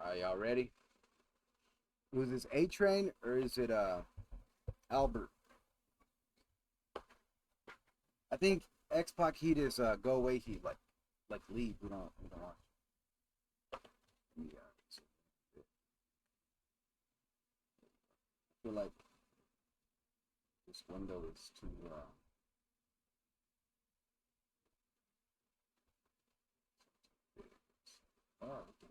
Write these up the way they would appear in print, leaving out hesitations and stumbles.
Are y'all ready? Was this A Train or is it Albert? I think X Pac heat is go away heat, like leave. We don't want. Yeah, I feel like this window is too. Oh, okay.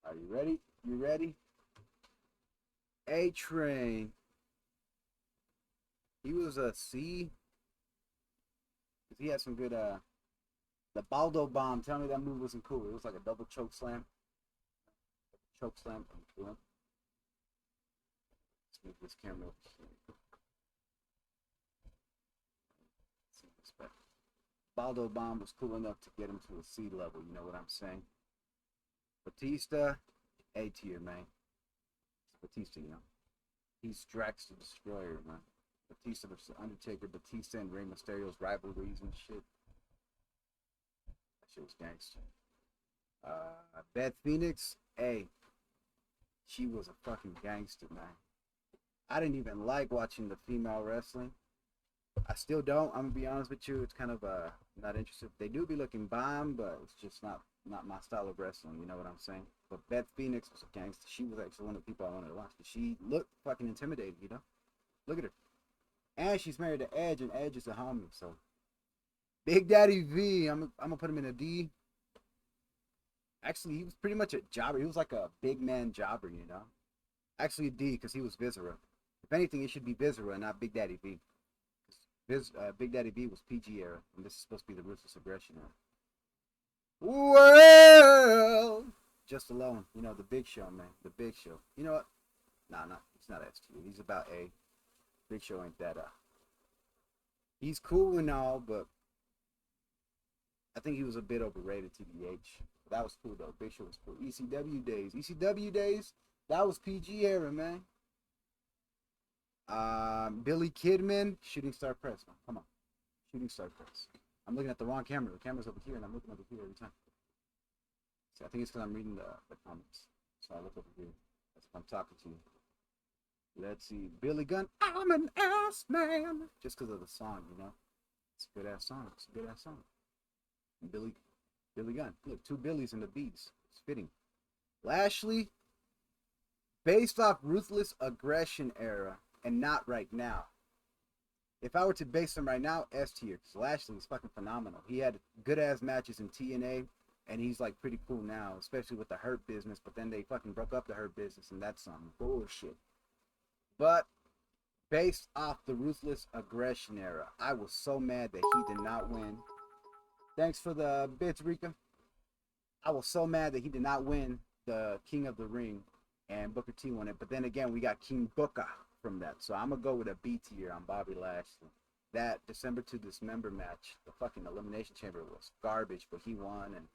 Are you ready? You ready? A Train. He was a C. Cause he had some good the Baldo bomb. Tell me that move wasn't cool. It was like a double choke slam. Choke slam. Let's move this camera. Baldo bomb was cool enough to get him to a C level. You know what I'm saying? Batista, A tier, man. Batista, you know. He's Drax the Destroyer, man. Batista versus Undertaker, Batista and Rey Mysterio's rivalries and shit. That shit was gangster. Beth Phoenix, A. She was a fucking gangster, man. I didn't even like watching the female wrestling. I still don't. I'm gonna be honest with you. It's kind of not interested. They do be looking bomb, but it's just not my style of wrestling. You know what I'm saying? But Beth Phoenix was a gangster. She was actually one of the people I wanted to watch. She looked fucking intimidating. You know? Look at her. And she's married to Edge, and Edge is a homie. So Big Daddy V, I'm gonna put him in a D. Actually, he was pretty much a jobber. He was like a big man jobber. You know? Actually, a D because he was Viscera. If anything, it should be Viscera, not Big Daddy V. Big Daddy V was PG era, and this is supposed to be the Ruthless Aggression era. Well, just alone, you know, the Big Show, man, the Big Show. You know what? Nah, he's not S tier. He's about A. Big Show ain't that. He's cool and all, but I think he was a bit overrated. TBH. But that was cool though. Big Show was cool. ECW days. That was PG era, man. Billy Kidman, Shooting Star Press. Man. Come on, Shooting Star Press. I'm looking at the wrong camera. The camera's over here, and I'm looking over here every time. See, I think it's because I'm reading the comments. So I look over here. That's if I'm talking to you. Let's see. Billy Gunn, I'm an ass man. Just because of the song, you know. It's a good ass song. It's a good ass song. And Billy Gunn. Look, two Billies in the beats. It's fitting. Lashley, based off Ruthless Aggression era, and not right now. If I were to base him right now, S tier, because Lashley is fucking phenomenal. He had good ass matches in TNA, and he's like pretty cool now, especially with the Hurt Business. But then they fucking broke up the Hurt Business, and that's some bullshit. But based off the Ruthless Aggression era, I was so mad that he did not win. Thanks for the bits, Rika. I was so mad that he did not win the King of the Ring, and Booker T won it. But then again, we got King Booker from that. So I'm going to go with a B tier on Bobby Lashley. That December to Dismember match, the fucking Elimination Chamber was garbage, but he won. And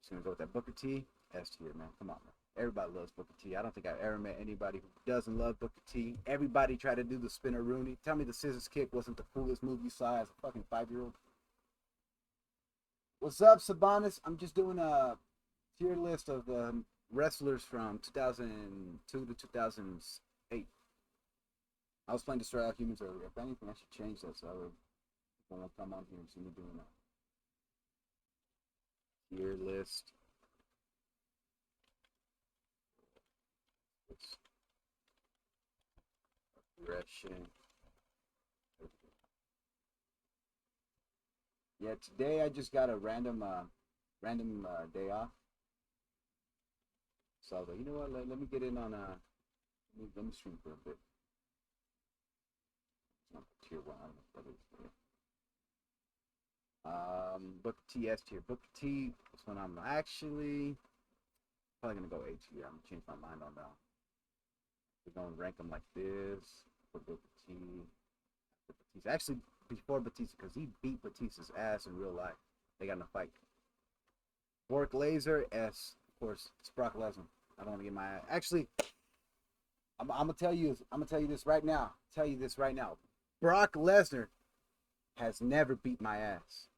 just going to go with that. Booker T, S tier, man. Come on, man. Everybody loves Booker T. I don't think I've ever met anybody who doesn't love Booker T. Everybody tried to do the spinner Rooney. Tell me the scissors kick wasn't the coolest move you saw as a fucking 5-year-old. What's up, Sabonis? I'm just doing a tier list of wrestlers from 2002 to 2008. I was playing Destroy All Humans earlier. If anything, I should change that so I would when I come on here and see me doing that. Tier list. Aggression. Yeah, today I just got a random day off. So I was like, you know what? Let me get in on let me stream for a bit. It's not tier one. I don't know what it is. Booker T S tier. Booker T is when I'm actually probably gonna go A tier. I'm gonna change my mind on that. We're gonna rank them like this. For Booker T. Batista. Actually, before Batista, because he beat Batista's ass in real life. They got in a fight. Bork Laser, S. Of course, it's Brock Lesnar. I don't want to get my actually. I'm gonna tell you. I'm gonna tell you this right now. Tell you this right now. Brock Lesnar has never beat my ass.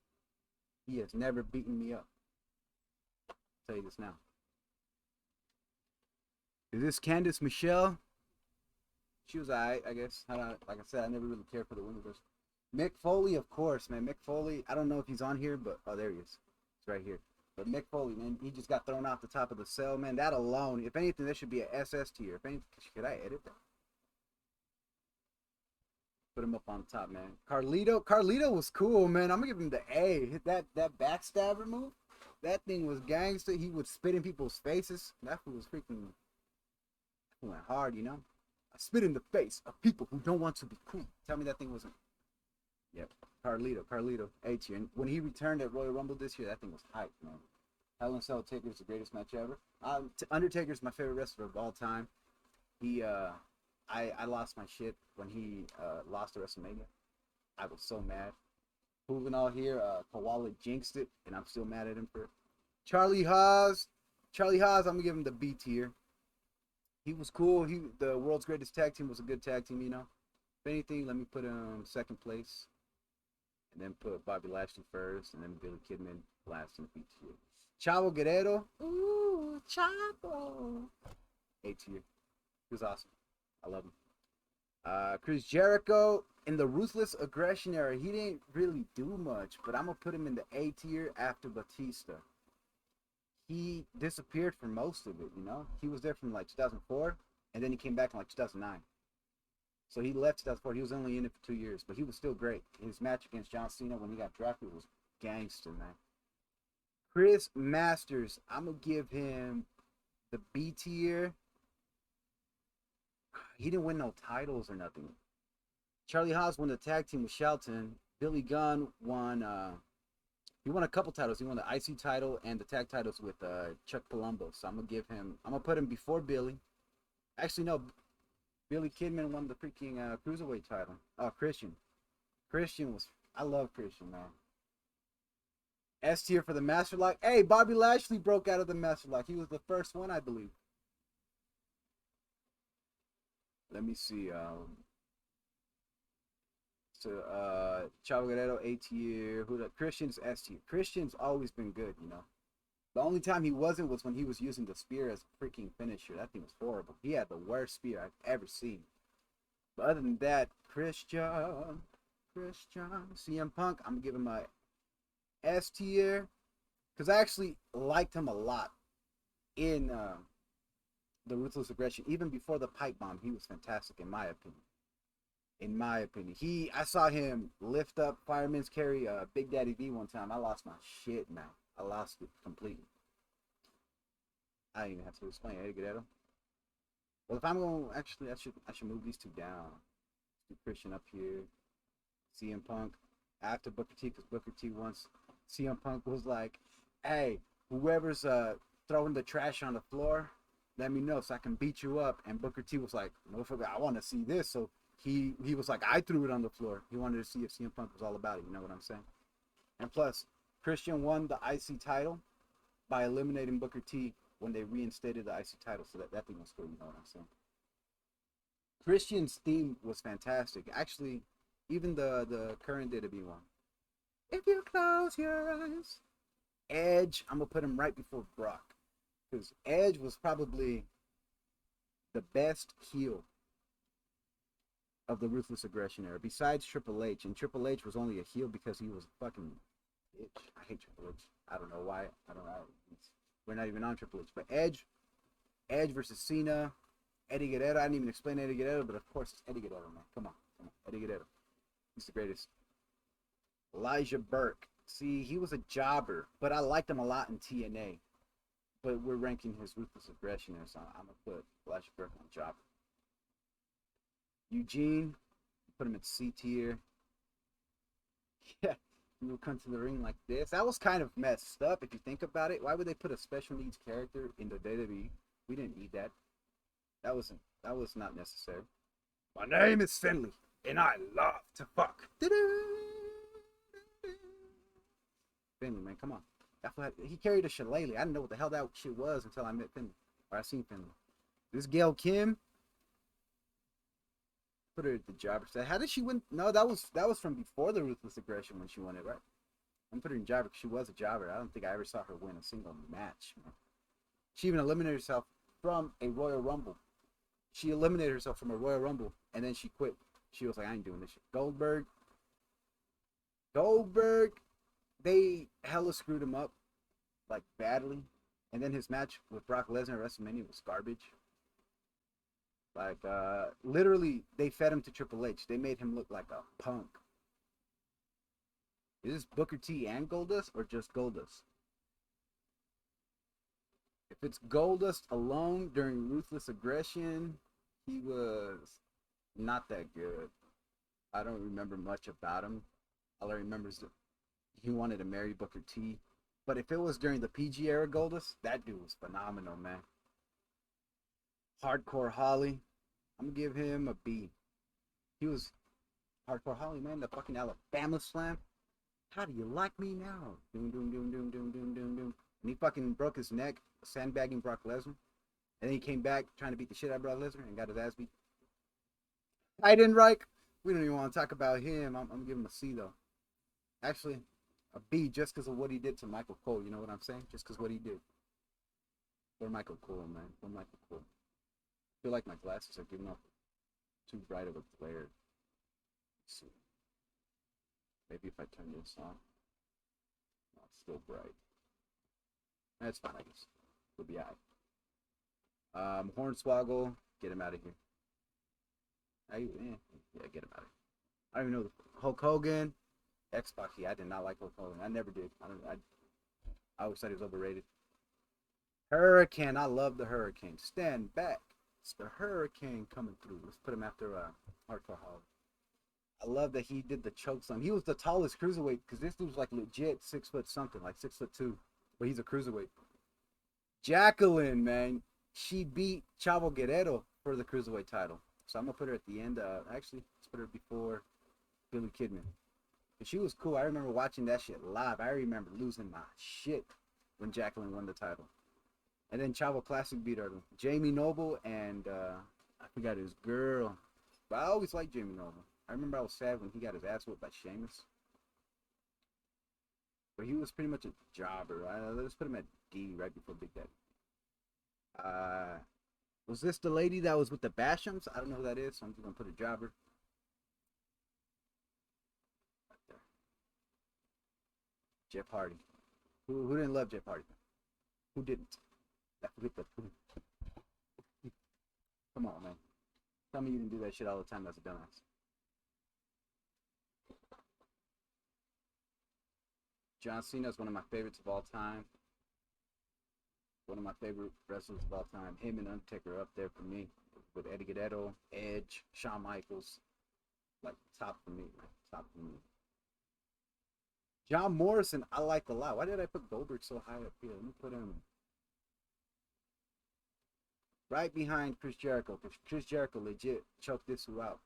He has never beaten me up. I'll tell you this now. Is this Candice Michelle? She was alright, I guess. Like I said, I never really cared for the women's. Mick Foley, of course, man. Mick Foley, I don't know if he's on here, but oh, there he is. It's right here. But Mick Foley, man, he just got thrown off the top of the cell, man. That alone, if anything, that should be an SS tier. If anything, could I edit that? Put him up on top, man. Carlito was cool, man. I'm gonna give him the A. Hit that backstabber move. That thing was gangster. He would spit in people's faces. That fool was freaking. That went hard, you know. I spit in the face of people who don't want to be cool. Tell me that thing wasn't. Yep, Carlito, A tier. And when he returned at Royal Rumble this year, that thing was hype, man. Hell in a Cell Taker is the greatest match ever. Undertaker's my favorite wrestler of all time. I lost my shit when he lost to WrestleMania. I was so mad. Moving all here, Koala jinxed it, and I'm still mad at him for it. Charlie Haas, I'm gonna give him the B tier. He was cool. The world's greatest tag team was a good tag team, you know. If anything, let me put him second place, and then put Bobby Lashley first, and then Billy Kidman last in B tier. Chavo Guerrero, ooh, Chavo, A tier. He was awesome. I love him. Chris Jericho in the Ruthless Aggression era, he didn't really do much, but I'm gonna put him in the A tier after Batista. He disappeared for most of it, you know. He was there from like 2004, and then he came back in like 2009. So he left 2004. He was only in it for 2 years, but he was still great. His match against John Cena when he got drafted was gangster, man. Chris Masters, I'm gonna give him the B tier. He didn't win no titles or nothing. Charlie Haas won the tag team with Shelton. Billy Gunn won. He won a couple titles. He won the IC title and the tag titles with Chuck Palumbo. So I'm gonna put him before Billy. Actually, no. Billy Kidman won the freaking cruiserweight title. Oh, Christian. I love Christian, man. S tier for the Master Lock. Hey, Bobby Lashley broke out of the Master Lock. He was the first one, I believe. Let me see. Chavo Guerrero A tier. Christian's S tier. Christian's always been good, you know. The only time he wasn't was when he was using the spear as a freaking finisher. That thing was horrible. He had the worst spear I've ever seen. But other than that, Christian, CM Punk, I'm gonna give him a S tier because I actually liked him a lot in the Ruthless Aggression. Even before the pipe bomb, he was fantastic in my opinion. I saw him lift up Fireman's Carry Big Daddy V one time. I lost my shit, man. I lost it completely. I don't even have to explain Eddie Guerrero. Well, if I'm going, actually, I should move these two down. Do Christian up here. CM Punk after Booker T, because Booker T once CM Punk was like, "Hey, whoever's throwing the trash on the floor, let me know so I can beat you up." And Booker T was like, "Motherfucker, I want to see this." So he was like, "I threw it on the floor." He wanted to see if CM Punk was all about it. You know what I'm saying? And plus, Christian won the IC title by eliminating Booker T when they reinstated the IC title. So that thing was cool. You know what I'm saying? Christian's theme was fantastic. Actually, even the current WWE one. If you close your eyes. Edge, I'm going to put him right before Brock. Because Edge was probably the best heel of the Ruthless Aggression era, besides Triple H. And Triple H was only a heel because he was a fucking bitch. I hate Triple H. I don't know why. I don't know. We're not even on Triple H. But Edge versus Cena, Eddie Guerrero. I didn't even explain Eddie Guerrero, but of course it's Eddie Guerrero, man. Come on. Eddie Guerrero. He's the greatest. Elijah Burke. See, he was a jobber, but I liked him a lot in TNA. But we're ranking his Ruthless Aggression here, so I'm going to put Elijah Burke on jobber. Eugene, put him at C tier. Yeah, he will come to the ring like this. That was kind of messed up if you think about it. Why would they put a special needs character in the WWE? We didn't need that. That was not necessary. My name is Finley, and I love to fuck. Finley, man, come on. He carried a shillelagh. I didn't know what the hell that shit was until I met Finley. Or I seen Finley. This Gail Kim. Put her at the jobber side. How did she win? No, that was from before the Ruthless Aggression when she won it, right? I'm putting her in jobber because she was a jobber. I don't think I ever saw her win a single match. Man. She even eliminated herself from a Royal Rumble. She eliminated herself from a Royal Rumble and then she quit. She was like, I ain't doing this shit. Goldberg, they hella screwed him up, like badly. And then his match with Brock Lesnar at WrestleMania was garbage. Like, literally, they fed him to Triple H. They made him look like a punk. Is this Booker T and Goldust or just Goldust? If it's Goldust alone during Ruthless Aggression, he was not that good. I don't remember much about him. All I remember is that he wanted to marry Booker T. But if it was during the PG era Goldust, that dude was phenomenal, man. Hardcore Holly, I'm gonna give him a B. He was Hardcore Holly, man. The fucking Alabama Slam. How do you like me now? Doom, doom, doom, doom, doom, doom, doom, doom. And he fucking broke his neck, sandbagging Brock Lesnar. And then he came back trying to beat the shit out of Brock Lesnar and got his ass beat. Heidenreich, we don't even want to talk about him. I'm gonna give him a C though. Actually, a B just because of what he did to Michael Cole. You know what I'm saying? Just because what he did. For Michael Cole, man. For Michael Cole. I feel like my glasses are giving up too bright of a glare. Let's see. Maybe if I turn this on. No, it's still bright. That's fine, I guess. We'll be alright. Hornswoggle, get him out of here. Yeah, get him out of here. I don't even know. Hulk Hogan, X-Pac. Yeah, I did not like Hulk Hogan. I never did. I always thought he was overrated. Hurricane, I love the Hurricane. Stand back. It's the Hurricane coming through. Let's put him after Hardcore Holly. I love that he did the choke slam. He was the tallest cruiserweight because this dude was like legit 6 foot something, like 6'2", but he's a cruiserweight. Jacqueline, man, she beat Chavo Guerrero for the cruiserweight title. So I'm gonna put her at the end. Actually, let's put her before Billy Kidman. But she was cool. I remember watching that shit live. I remember losing my shit when Jacqueline won the title. And then Chavo Classic beat her. Jamie Noble and I forgot his girl. But I always liked Jamie Noble. I remember I was sad when he got his ass whipped by Sheamus. But he was pretty much a jobber. Let's put him at D right before Big Daddy. Was this the lady that was with the Bashams? I don't know who that is, so I'm just going to put a jobber. Right there. Jeff Hardy. Who didn't love Jeff Hardy? Who didn't? Come on, man. Tell me you didn't do that shit all the time as a dumbass. John Cena is one of my favorites of all time. One of my favorite wrestlers of all time. Him and Undertaker are up there for me. With Eddie Guerrero, Edge, Shawn Michaels. Like, top for me. Top for me. John Morrison, I like a lot. Why did I put Goldberg so high up here? Let me put him right behind Chris Jericho. Because Chris Jericho legit choked this out.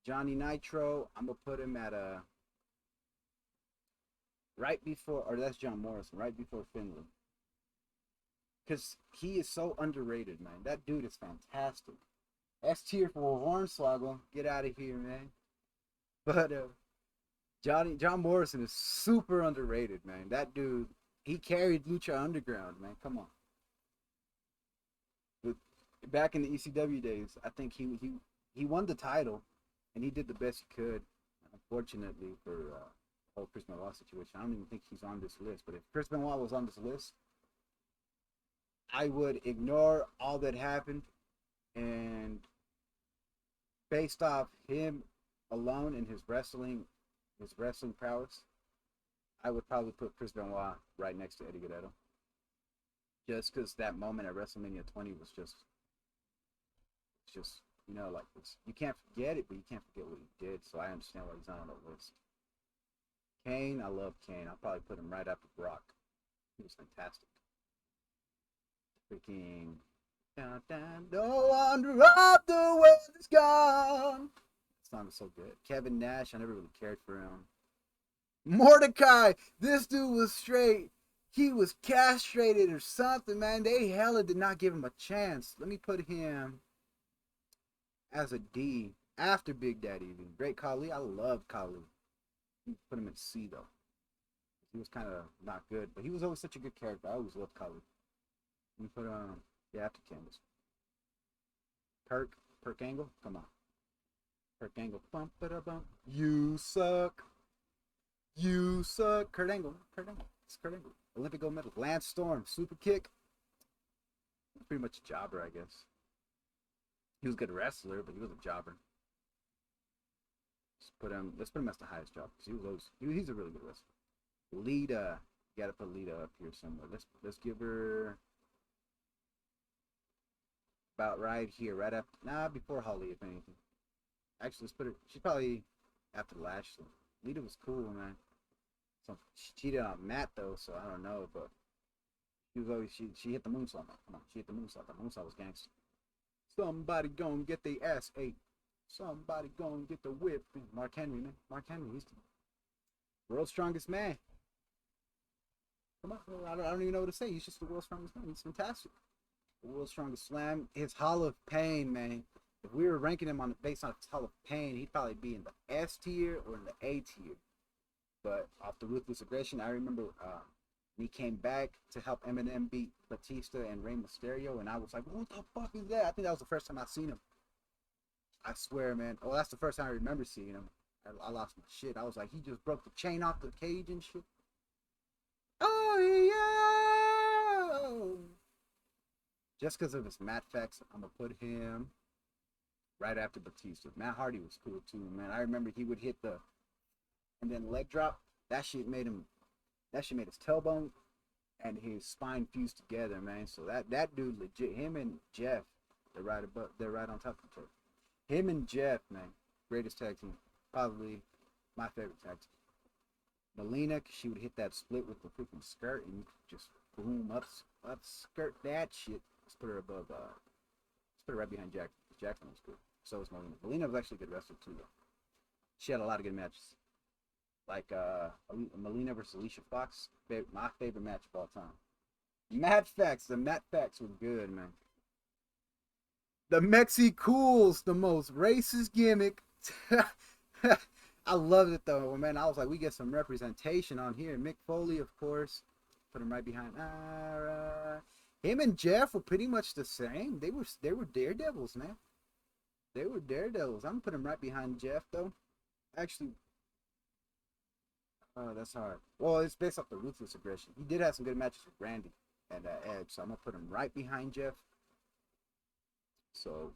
Johnny Nitro, I'm going to put him at a... right before, or that's John Morrison, right before Finley. Because he is so underrated, man. That dude is fantastic. S tier for Hornswoggle. Get out of here, man. But John Morrison is super underrated, man. That dude, he carried Lucha Underground, man. Come on. But back in the ECW days, I think he won the title, and he did the best he could. Unfortunately for the whole Chris Benoit situation, I don't even think he's on this list. But if Chris Benoit was on this list, I would ignore all that happened, and based off him alone and his wrestling prowess, I would probably put Chris Benoit right next to Eddie Guerrero. Just because that moment at WrestleMania 20 was just, you know, like, you can't forget it, but you can't forget what he did, so I understand why he's not on the list. Kane, I love Kane. I'll probably put him right after Brock. He was fantastic. Freaking no wonder of the world is gone. That song is so good. Kevin Nash, I never really cared for him. Mordecai, this dude was straight. He was castrated or something, man. They hella did not give him a chance. Let me put him as a D. after Big Daddy. Even Great Khali. I love Khali. You put him in C though. He was kind of not good, but he was always such a good character. I always loved Khali. You put yeah, after Candace. Perk Angle. Come on. Kurt Angle. Bump it a bump. You suck. You suck. Kurt Angle. It's Kurt Angle. Olympic gold medal. Lance Storm. Super kick. Pretty much a jobber, I guess. He was a good wrestler, but he was a jobber. Let's put him as the highest job because he's a really good wrestler. Lita. You gotta put Lita up here somewhere. Let's give her about right here, right after before Holly, if anything. Actually, let's put her. She's probably after Lashley. Lita was cool, man. So she cheated on Matt though, so I don't know, but she hit the moonsault. Come on, she hit the moonsault. The moonsault was gangster. Somebody gonna get the ass ate. Somebody gonna get the whip. Mark Henry, man. Mark Henry, he's the world's strongest man. Come on, I don't even know what to say. He's just the world's strongest man. He's fantastic. The world's strongest slam. His Hall of Pain, man. If we were ranking him based on his Hall of Pain, he'd probably be in the S tier or in the A tier. But off the Ruthless Aggression, I remember when he came back to help Eminem beat Batista and Rey Mysterio, and I was like, what the fuck is that? I think that was the first time I seen him. I swear, man. Oh, that's the first time I remember seeing him. I lost my shit. I was like, he just broke the chain off the cage and shit. Oh, yeah! Just because of his Matt facts, I'm going to put him right after Batista. Matt Hardy was cool too, man. I remember he would hit and then leg drop. That shit made his tailbone and his spine fused together, man. So that dude legit, him and Jeff, they're right on top of each other. Him and Jeff, man, greatest tag team. Probably my favorite tag team. Melina, she would hit that split with the freaking skirt and you could just boom up skirt that shit. Let's put her above let's put her right behind Jackson. Jackson was good. So was Melina. Melina was actually a good wrestler too though. She had a lot of good matches. Like Melina versus Alicia Fox, my favorite match of all time. The Matt Facts were good, man. The Mexi Cools, the most racist gimmick. I loved it though, man. I was like, we get some representation on here. Mick Foley, of course, put him right behind. Him and Jeff were pretty much the same. They were daredevils, man. They were daredevils. I'm gonna put him right behind Jeff though. Actually. Oh, that's hard. Well, it's based off the Ruthless Aggression. He did have some good matches with Randy and Edge, so I'm gonna put him right behind Jeff. So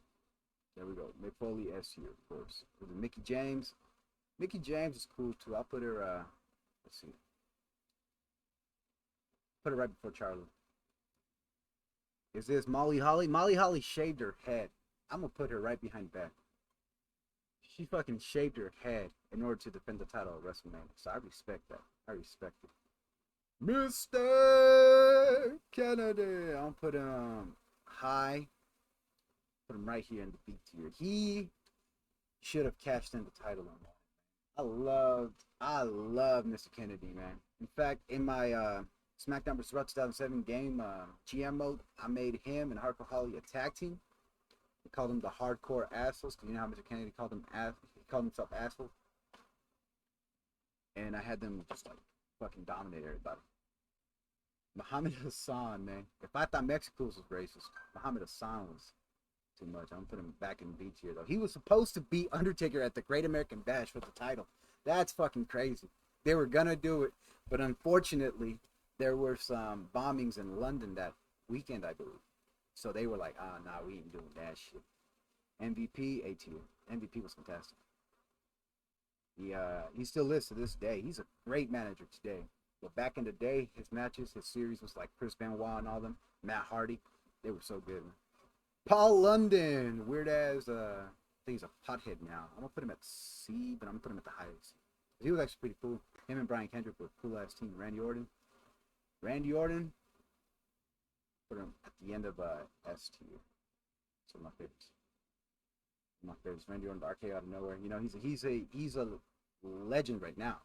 there we go. Mick Foley S here, of course. With Mickey James. Mickey James is cool too. I'll put her. Let's see. Put her right before Charlie. Is this Molly Holly? Molly Holly shaved her head. I'm gonna put her right behind Beth. She fucking shaved her head in order to defend the title at WrestleMania. So I respect that. I respect it. Mr. Kennedy. I'll put him high. Put him right here in the B tier. He should have cashed in the title on that. I love Mr. Kennedy, man. In fact, in my SmackDown vs. Raw 2007 game, GM mode, I made him and Hardcore Holly a tag team. He called them the Hardcore Assholes, because you know how Mr. Kennedy called them he called himself asshole. And I had them just like fucking dominate everybody. Muhammad Hassan, man. If I thought Mexico was racist, Muhammad Hassan was too much. I'm gonna put him back in B tier though. He was supposed to beat Undertaker at the Great American Bash for the title. That's fucking crazy. They were gonna do it, but unfortunately, there were some bombings in London that weekend, I believe. So they were like, nah, we ain't doing that shit. MVP, A tier. MVP was fantastic. He still lives to this day. He's a great manager today. But back in the day, his matches, his series was like Chris Benoit and all them. Matt Hardy. They were so good, man. Paul London. Weird as, I think he's a pothead now. I'm going to put him at C, but I'm going to put him at the highest. He was actually pretty cool. Him and Brian Kendrick were a cool ass team. Randy Orton. Put him at the end of S tier. So my favorites. Randy Orton, the RKO out of nowhere. You know, he's a legend right now.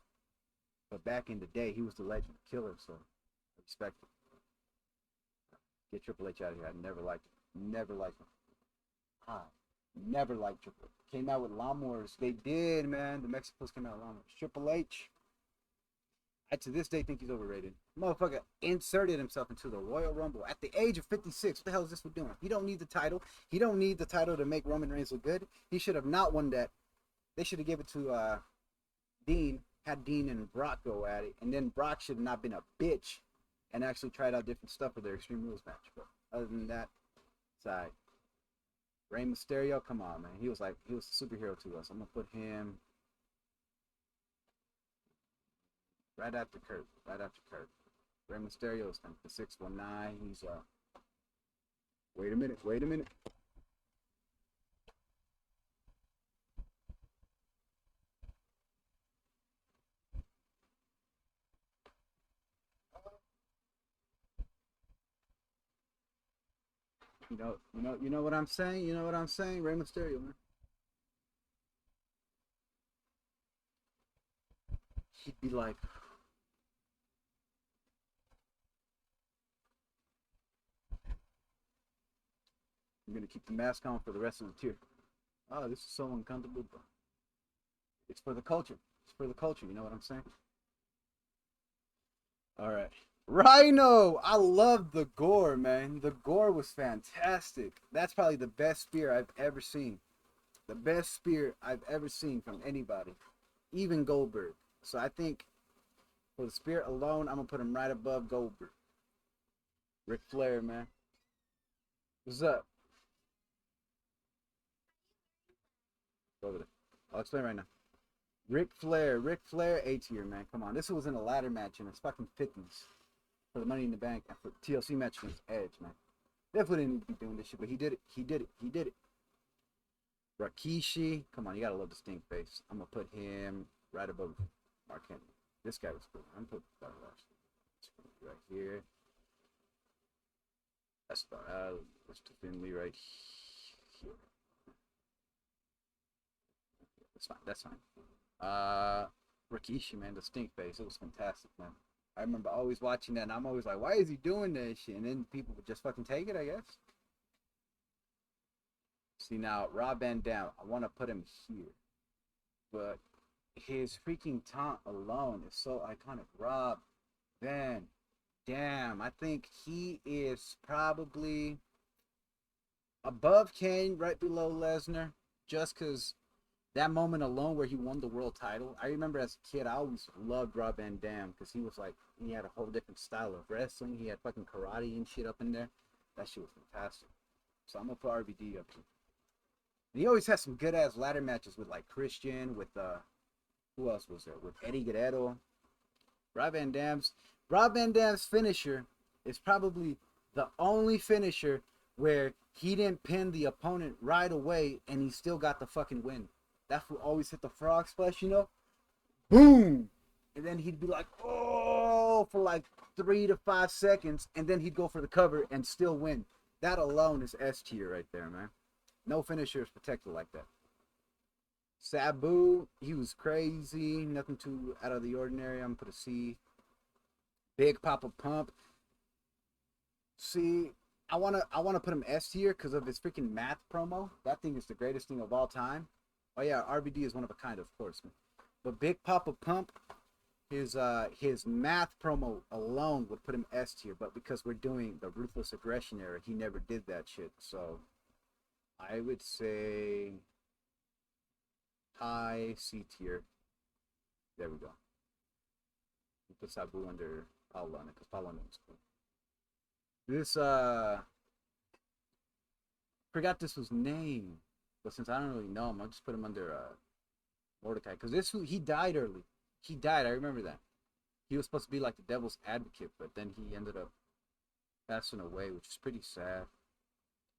But back in the day, he was the legend, killer. So I respect it. Get Triple H out of here. I never liked him. Never liked Triple H. Came out with lawnmowers. They did, man. The Mexicans came out with lawnmowers. Triple H, I to this day think he's overrated. Motherfucker inserted himself into the Royal Rumble at the age of 56. What the hell is this for doing? He don't need the title. He don't need the title to make Roman Reigns look good. He should have not won that. They should have given it to Dean. Had Dean and Brock go at it, and then Brock should have not been a bitch and actually tried out different stuff for their Extreme Rules match. But other than that, side. Rey Mysterio, come on, man. He was a superhero to us. I'm gonna put him right after Kurt. Right after Kurt. Rey Mysterio is the 619. He's Wait a minute. You know what I'm saying? You know what I'm saying? Rey Mysterio, man. He'd be like, I'm gonna keep the mask on for the rest of the tour. Oh, this is so uncomfortable, bro. It's for the culture. It's for the culture. You know what I'm saying? All right. Rhino! I love the gore, man. The gore was fantastic. That's probably the best spear I've ever seen. The best spear I've ever seen from anybody, even Goldberg. So I think for the spear alone, I'm gonna put him right above Goldberg. Ric Flair, man. What's up? Go over there. I'll explain right now. Ric Flair, A tier, man. Come on, this was in a ladder match and it's fucking 50s for the Money in the Bank and for TLC match against Edge, man. Definitely didn't need to be doing this shit, but he did it. He did it. He did it. Rikishi, come on, you gotta love the stink face. I'm gonna put him right above Mark Henry. This guy was cool. I'm gonna put right here. That's Mr. Finley right here. That's fine. That's fine. Rikishi, man, the stink face. It was fantastic, man. I remember always watching that, and I'm always like, why is he doing that shit? And then people would just fucking take it, I guess. See, now, Rob Van Dam, I want to put him here. But his freaking taunt alone is so iconic. Rob Van Dam. I think he is probably above Kane, right below Lesnar, just because that moment alone where he won the world title. I remember as a kid, I always loved Rob Van Dam because he was like, he had a whole different style of wrestling. He had fucking karate and shit up in there. That shit was fantastic. So I'm gonna put RVD up here. And he always has some good ass ladder matches with like Christian, with who else was there? With Eddie Guerrero. Rob Van Dam's finisher is probably the only finisher where he didn't pin the opponent right away and he still got the fucking win. That fool always hit the frog splash, you know? Boom! And then he'd be like, oh, for like 3 to 5 seconds, and then he'd go for the cover and still win. That alone is S tier right there, man. No finisher is protected like that. Sabu, he was crazy. Nothing too out of the ordinary. I'm gonna put a C. Big Papa Pump. See, I wanna put him S tier because of his freaking math promo. That thing is the greatest thing of all time. Oh yeah, RVD is one of a kind, of course. Man. But Big Papa Pump, his math promo alone would put him S tier. But because we're doing the Ruthless Aggression era, he never did that shit. So I would say high C tier. There we go. We put Sabu under Paulo on it because Paulo was cool. This forgot this was name, but since I don't really know him, I'll just put him under Mordecai because he died early. He died. I remember that. He was supposed to be like the devil's advocate, but then he ended up passing away, which is pretty sad.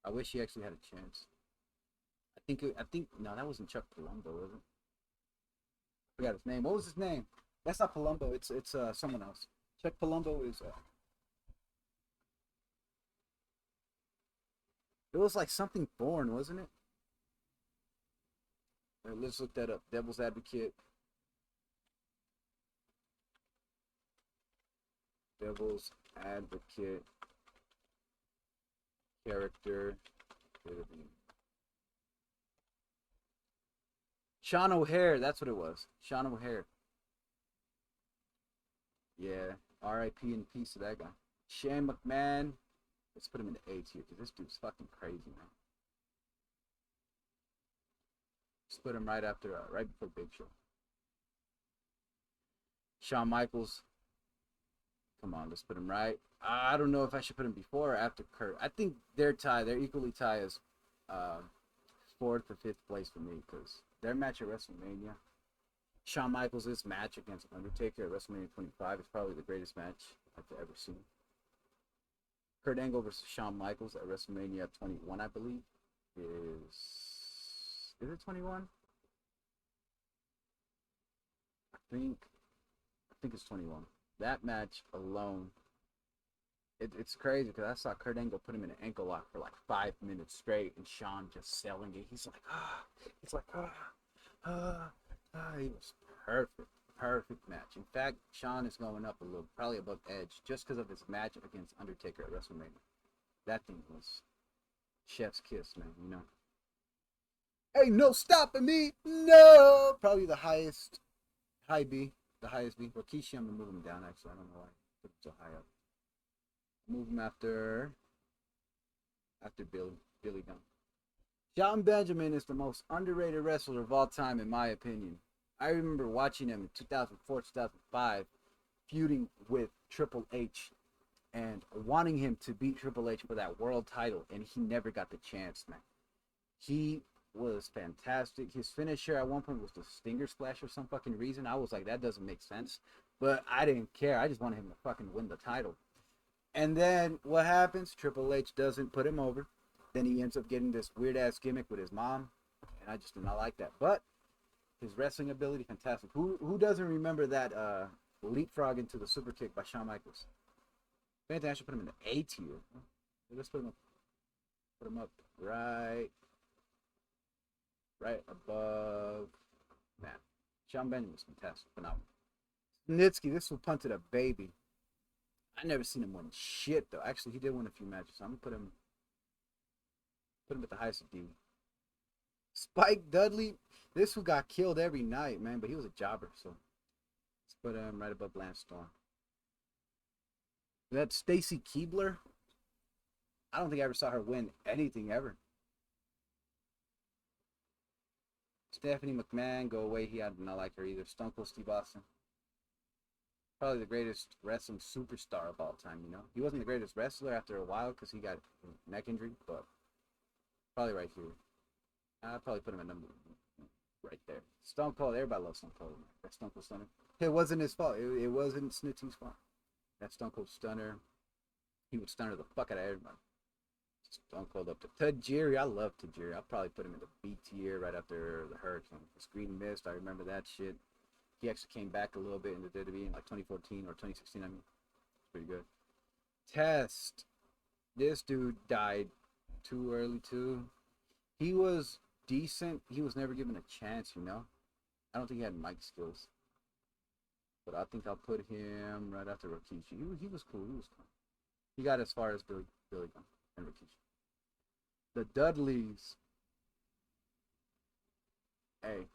I wish he actually had a chance. I think no, that wasn't Chuck Palumbo, was it? I forgot his name. What was his name? That's not Palumbo. It's someone else. Chuck Palumbo is it was like something born, wasn't it? Right, let's look that up. Devil's Advocate. Devil's Advocate character. Sean O'Hare, that's what it was. Sean O'Hare. Yeah. R.I.P. and peace to that guy. Shane McMahon. Let's put him in the A tier because this dude's fucking crazy, man. Let's put him right before Big Show. Shawn Michaels. Come on, let's put him right. I don't know if I should put him before or after Kurt. I think they're tied. They're equally tied as fourth or fifth place for me because their match at WrestleMania, Shawn Michaels' match against Undertaker at WrestleMania 25 is probably the greatest match I've ever seen. Kurt Angle versus Shawn Michaels at WrestleMania 21, I believe, is it 21? I think it's 21. That match alone, it's crazy because I saw Kurt Angle put him in an ankle lock for like 5 minutes straight, and Shawn just selling it. He's like, He was perfect match. In fact, Shawn is going up a little, probably above Edge, just because of his match against Undertaker at WrestleMania. That thing was chef's kiss, man. You know. Ain't no stopping me. No, probably the highest high B. The highest B. Rikishi, I'm gonna move him down. Actually, I don't know why I put him so high up. Move him after Billy Gunn. Shelton Benjamin is the most underrated wrestler of all time, in my opinion. I remember watching him in 2004, 2005, feuding with Triple H and wanting him to beat Triple H for that world title, and he never got the chance, man. He was fantastic. His finisher at one point was the Stinger Splash for some fucking reason. I was like, that doesn't make sense. But I didn't care. I just wanted him to fucking win the title. And then what happens? Triple H doesn't put him over. Then he ends up getting this weird ass gimmick with his mom. And I just did not like that. But his wrestling ability, fantastic. Who doesn't remember that leapfrog into the super kick by Shawn Michaels? If anything, I should put him in the A tier. Let's put him up right above Matt. Shelton Benjamin was fantastic, phenomenal. Snitsky, this one punted a baby. I never seen him win shit though. Actually, he did win a few matches. So I'm gonna put him at the highest of D. Spike Dudley, this one got killed every night, man, but he was a jobber, so let's put him right above Lance Storm. That Stacy Keibler, I don't think I ever saw her win anything ever. Stephanie McMahon, go away. I did not like her either. Stone Cold Steve Austin, probably the greatest wrestling superstar of all time. You know, he wasn't the greatest wrestler after a while because he got a neck injury, but probably right here. I'd probably put him at number right there. Stone Cold, everybody loves Stone Cold. That Stone Cold Stunner. It wasn't his fault. It wasn't Snitzy's fault. That Stone Cold Stunner, he would stunner the fuck out of everybody. Stone Cold up to Tajiri. I love Tajiri. I'll probably put him in the B tier right after the Hurricane. The Green Mist, I remember that shit. He actually came back a little bit in the WWE in like 2014 or 2016. I mean, it's pretty good. Test. This dude died too early too. He was decent. He was never given a chance, you know. I don't think he had mic skills. But I think I'll put him right after Rikishi. He was cool. He got as far as Billy Gunn and Rikishi. The Dudleys. Hey.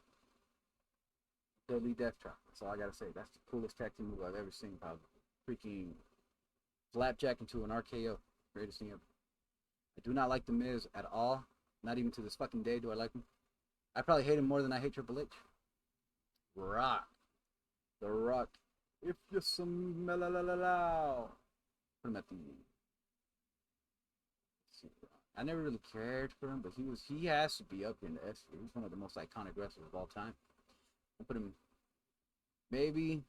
Dudley Death Trap. That's all I gotta say. That's the coolest tag team move I've ever seen, probably. Freaking flapjack into an RKO. Greatest thing ever. I do not like The Miz at all. Not even to this fucking day do I like him. I probably hate him more than I hate Triple H. Rock. The Rock. If you smell put him at the. I never really cared for him, but he has to be up in the S tier. He's one of the most iconic wrestlers of all time. I'll put him maybe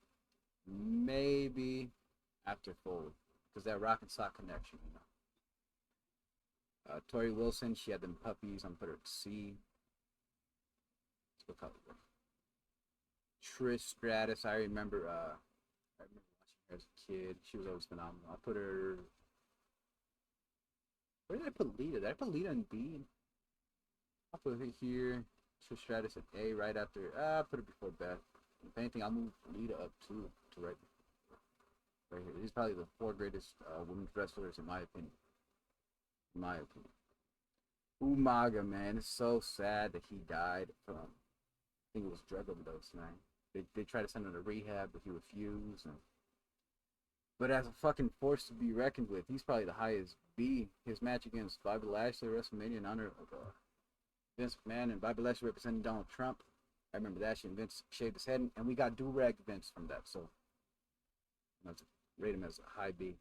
after Foley. Because that Rock and Sock connection, you know. Tori Wilson, she had them puppies. I'm gonna put her at C. Let's go Trish Stratus, I remember watching her as a kid. She was always phenomenal. I'll put her. Where did I put Lita? Did I put Lita in B? I'll put her here. Trish Stratus at A right after. I'll put her before Beth. If anything, I'll move Lita up to right here. These are probably the four greatest women's wrestlers in my opinion. Umaga, man, it's so sad that he died from think it was drug overdose, man. They tried to send him to rehab, but he refused. But as a fucking force to be reckoned with, he's probably the highest B. His match against Bobby Lashley at WrestleMania in honor of Vince McMahon, and Bobby Lashley representing Donald Trump. I remember that shit. Vince shaved his head, and we got do-rag Vince from that. So, let's rate him as a high B.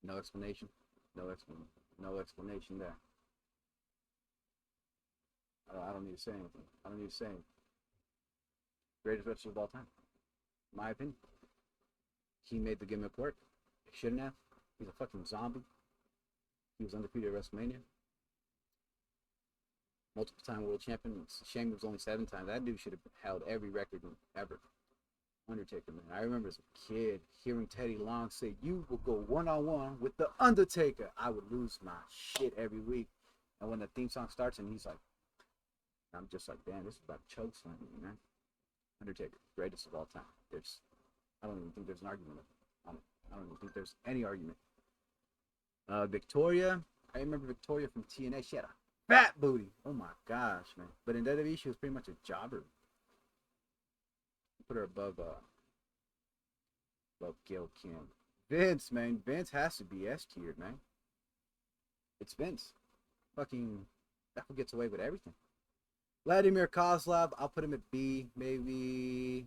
No explanation. No explanation there. I don't need to say anything. I don't need to say anything. Greatest wrestler of all time, in my opinion. He made the gimmick work. He shouldn't have. He's a fucking zombie. He was undefeated at WrestleMania. Multiple time world champion. It's a shame it was only 7 times. That dude should have held every record ever. Undertaker, man. I remember as a kid hearing Teddy Long say, "You will go one-on-one with the Undertaker." I would lose my shit every week. And when the theme song starts and he's like, I'm just like, damn, this is about chokeslam, man. Undertaker, greatest of all time. I don't even think there's an argument on it. I don't even think there's any argument. Victoria, I remember Victoria from TNA. She had a fat booty. Oh my gosh, man. But in WWE, she was pretty much a jobber. Put her above Gail Kim. Vince, man. Vince has to be S tier, man. It's Vince. Fucking, that fool gets away with everything. Vladimir Kozlov, I'll put him at B, maybe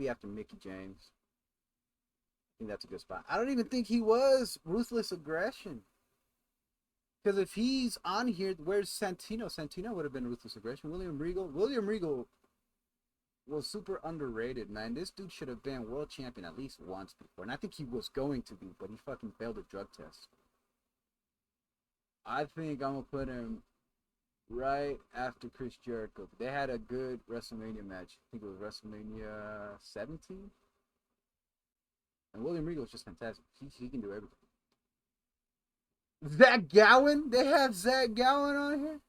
after Mickey James. I think that's a good spot. I don't even think he was Ruthless Aggression. Because if he's on here, where's Santino? Santino would have been Ruthless Aggression. William Regal was super underrated, man. This dude should have been world champion at least once before. And I think he was going to be, but he fucking failed a drug test. I think I'm going to put him right after Chris Jericho. They had a good WrestleMania match. I think it was WrestleMania 17. And William Regal is just fantastic. He can do everything. Zach Gowen? They have Zach Gowen on here?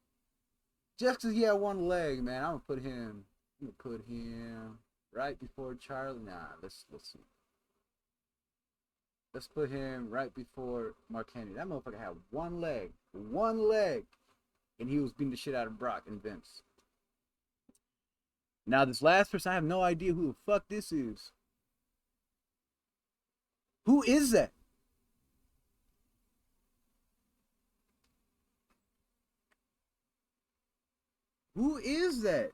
Just because he had one leg, man. I'm going to put him right before Charlie. Nah, let's see. Let's put him right before Mark Henry. That motherfucker had one leg. And he was beating the shit out of Brock and Vince. Now, this last person, I have no idea who the fuck this is. Who is that? Who is that?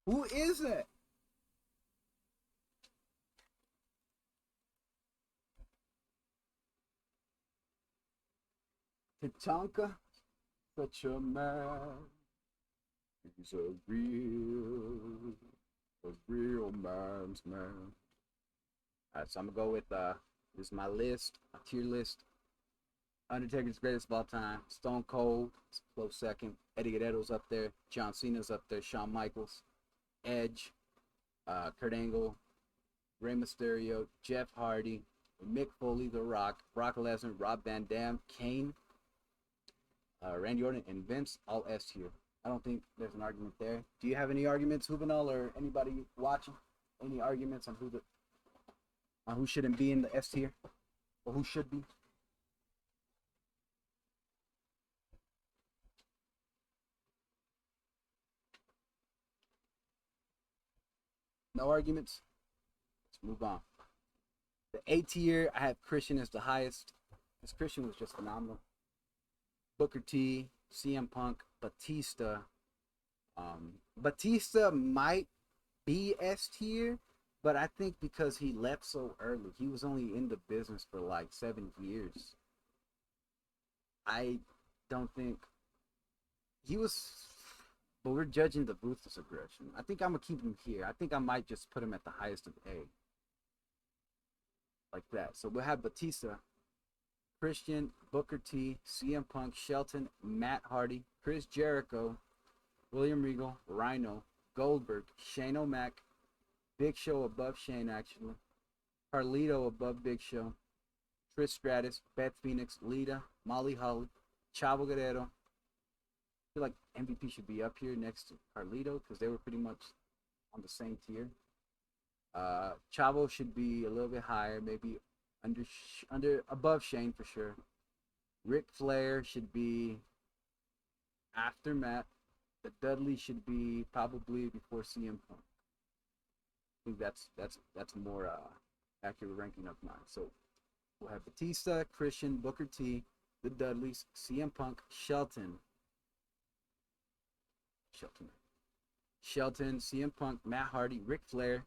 Who is that? Tatanka, such a man. He's a real man's man. Alright, so I'm gonna go with this is my list, my tier list. Undertaker's greatest of all time. Stone Cold, it's a close second. Eddie Guerrero's up there. John Cena's up there. Shawn Michaels, Edge, Kurt Angle, Rey Mysterio, Jeff Hardy, Mick Foley, The Rock, Brock Lesnar, Rob Van Dam, Kane, Randy Orton, and Vince, all S tier. I don't think there's an argument there. Do you have any arguments, Juvenal, or anybody watching? Any arguments on who shouldn't be in the S tier, or who should be? No arguments? Let's move on. The A tier, I have Christian as the highest. Because Christian was just phenomenal. Booker T, CM Punk, Batista. Batista might be S tier, but I think because he left so early, he was only in the business for like 7 years. I don't think he was, but we're judging the Ruthless Aggression. I think I'm gonna keep him here. I think I might just put him at the highest of A, like that. So we'll have Batista, Christian, Booker T, CM Punk, Shelton, Matt Hardy, Chris Jericho, William Regal, Rhino, Goldberg, Shane O'Mac, Big Show above Shane actually, Carlito above Big Show, Trish Stratus, Beth Phoenix, Lita, Molly Holly, Chavo Guerrero. I feel like MVP should be up here next to Carlito because they were pretty much on the same tier. Chavo should be a little bit higher, maybe under above Shane for sure. Ric Flair should be after Matt. The Dudley should be probably before CM Punk. I think that's more accurate ranking of mine. So we'll have Batista, Christian, Booker T, the Dudleys, CM Punk, Shelton, CM Punk, Matt Hardy, Ric Flair,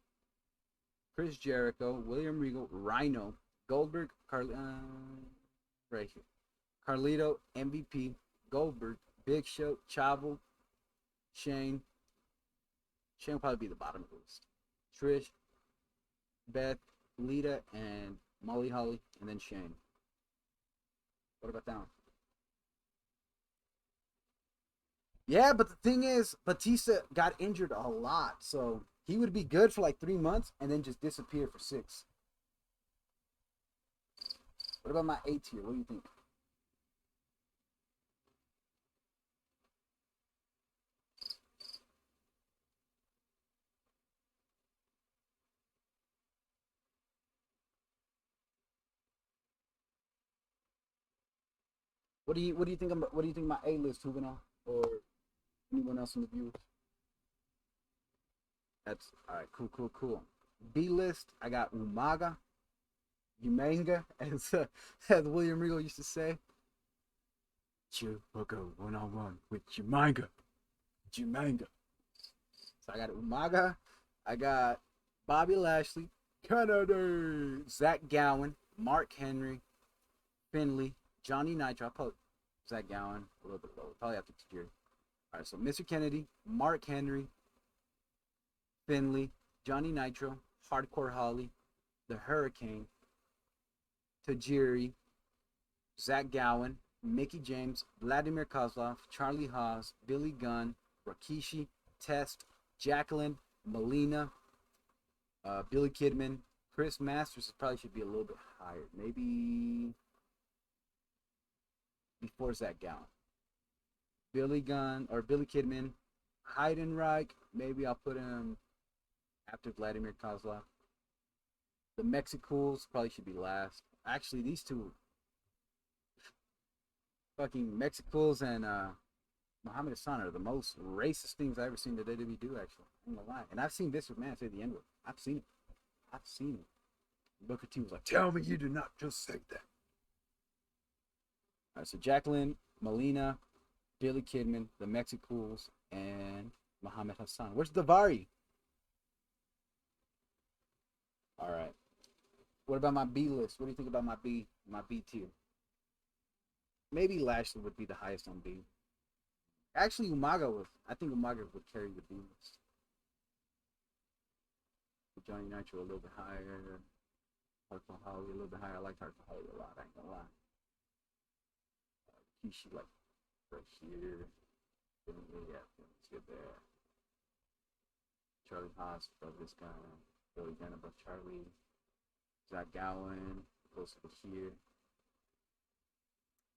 Chris Jericho, William Regal, Rhino, Goldberg, right here, Carlito, MVP, Goldberg, Big Show, Chavo, Shane. Shane will probably be the bottom of the list. Trish, Beth, Lita, and Molly Holly, and then Shane. What about that one? Yeah, but the thing is, Batista got injured a lot, so he would be good for like 3 months and then just disappear for 6. What about my A tier? What do you think? What do you think? What do you think my A list, Juvenal, or anyone else in the viewers? That's all right. Cool. B list. I got Umaga, Umanga, as William Regal used to say. You will go 1-on-1 with Umanga. So I got Umaga. I got Bobby Lashley, Kennedy, Zach Gowen, Mark Henry, Finley, Johnny Nitro. I'll put Zach Gowen a little bit lower. Probably after Tajiri. All right, so Mr. Kennedy, Mark Henry, Finley, Johnny Nitro, Hardcore Holly, the Hurricane, Tajiri, Zach Gowen, Mickey James, Vladimir Kozlov, Charlie Haas, Billy Gunn, Rikishi, Test, Jacqueline, Melina, Billy Kidman, Chris Masters probably should be a little bit higher. Maybe before Zach Gowen. Billy Gunn or Billy Kidman, Heidenreich, maybe I'll put him after Vladimir Kozlov. The Mexicools probably should be last. Actually, these two fucking Mexicools and Muhammad Hassan are the most racist things I've ever seen the WWE do, actually. I'm gonna lie. And I've seen Vince McMahon say the N word. I've seen it. Booker T was like, tell me you did not just say that. All right, so Jacqueline, Melina, Billy Kidman, the Mexicools, and Muhammad Hassan. Where's Davari? All right. What about my B list? What do you think about my B tier? Maybe Lashley would be the highest on B. Actually, I think Umaga would carry the B list. Johnny Nitro a little bit higher. Hardcore Holly a little bit higher. I like Hardcore Holly a lot. I ain't gonna lie. Kishi like right here. Yeah, let's get there. Charlie Haas above this guy. Billy Gunn above Charlie. Zach Gowen close to here.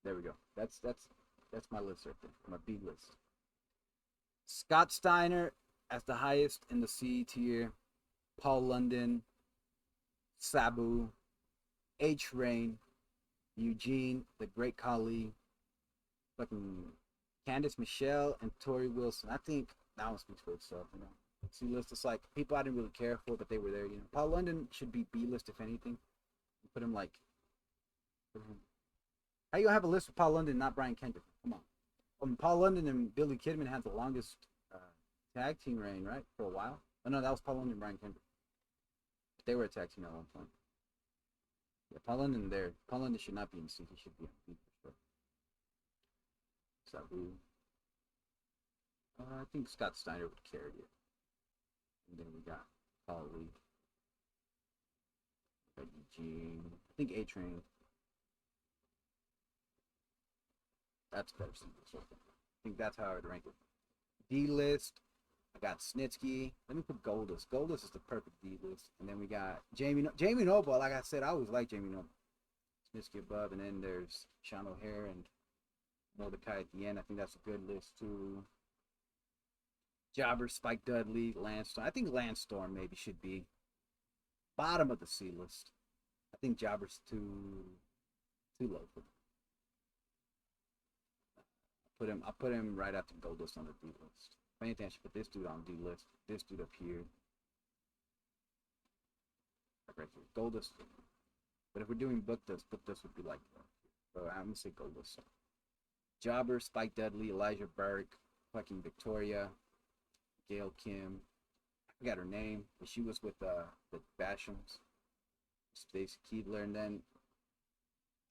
There we go. That's my list right there. My B list. Scott Steiner as the highest in the C tier. Paul London, Sabu, H. Rain, Eugene, the Great Khali, fucking Candice Michelle, and Tori Wilson. I think that one speaks for itself, you know. C list, it's like people I didn't really care for, but they were there, you know. Paul London should be B list if anything. Put him like. How you gonna have a list with Paul London, not Brian Kendrick? Come on. Paul London and Billy Kidman had the longest tag team reign, right, for a while. Oh no, that was Paul London and Brian Kendrick. They were a tag team at one point. Yeah, Paul London should not be in C. He should be on B for sure. Sabu. I think Scott Steiner would carry it. And then we got Khali. Got Eugene. I think A-Train. That's better. I think that's how I would rank it. D list. I got Snitsky. Let me put Goldust. Goldust is the perfect D list. And then we got Jamie Noble. Like I said, I always like Jamie Noble. Snitsky above. And then there's Sean O'Hare and Mordecai at the end. I think that's a good list too. Jobber, Spike Dudley, Lance Storm. I think Lance Storm maybe should be bottom of the C list. I think Jobber's too low for me. I put him right after Goldust on the D list. If anything, I should put this dude on D list. This dude up here. Right here. Goldust. But if we're doing book this would be like that. So I'm gonna say Goldust. Jobber, Spike Dudley, Elijah Burke, fucking Victoria, Gail Kim. I forgot her name, but she was with the Bashams. Stacy Keebler, and then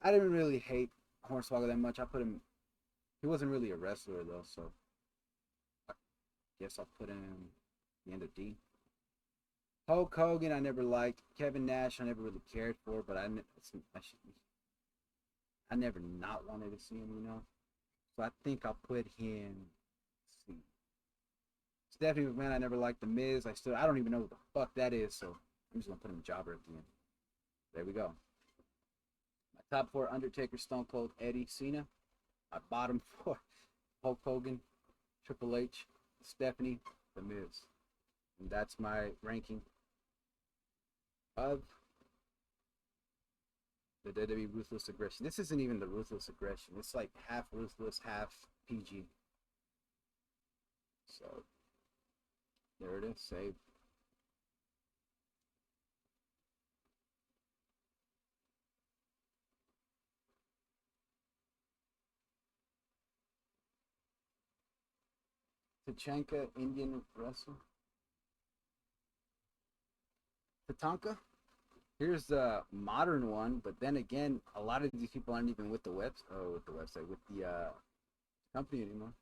I didn't really hate Hornswoggle that much. I put him. He wasn't really a wrestler though, so I guess I'll put him the end of D. Hulk Hogan, I never liked. Kevin Nash, I never really cared for, but I never not wanted to see him, you know. So I think I'll put him. Let's see. Stephanie McMahon, I never liked. The Miz, I don't even know what the fuck that is, so I'm just gonna put him Jobber at the end. There we go. My top 4: Undertaker, Stone Cold, Eddie, Cena. My bottom 4: Hulk Hogan, Triple H, Stephanie, The Miz. And that's my ranking of the WWE Ruthless Aggression. This isn't even the Ruthless Aggression. It's like half Ruthless, half PG. So, there it is. Save. Tachanka, Indian wrestler. Tatanka. Here's the modern one, but then again, a lot of these people aren't even with the website, with the company anymore.